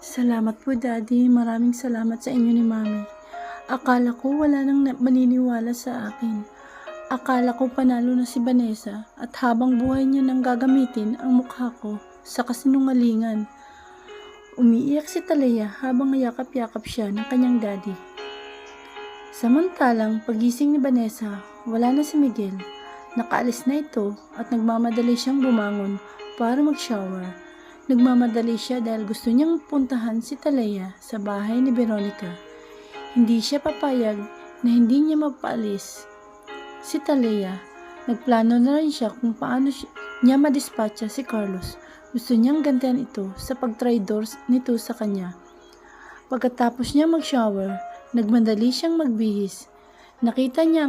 Salamat po, Daddy. Maraming salamat sa inyo ni Mami. Akala ko wala nang maniniwala sa akin. Akala ko panalo na si Vanessa at habang buhay niya nang gagamitin ang mukha ko sa kasinungalingan. Umiiyak si Talea habang yakap-yakap siya ng kanyang daddy. Samantalang pagising ni Vanessa, wala na si Miguel. Nakaalis na ito at nagmamadali siyang bumangon para mag-shower. Nagmamadali siya dahil gusto niyang puntahan si Talea sa bahay ni Veronica. Hindi siya papayag na hindi niya mapaalis si Talea. Nagplano na rin siya kung paano niya madispatcha si Carlos. Gusto niyang gantihan ito sa pagtraidor nito sa kanya. Pagkatapos niya mag-shower, nagmadali siyang magbihis. Nakita niya ang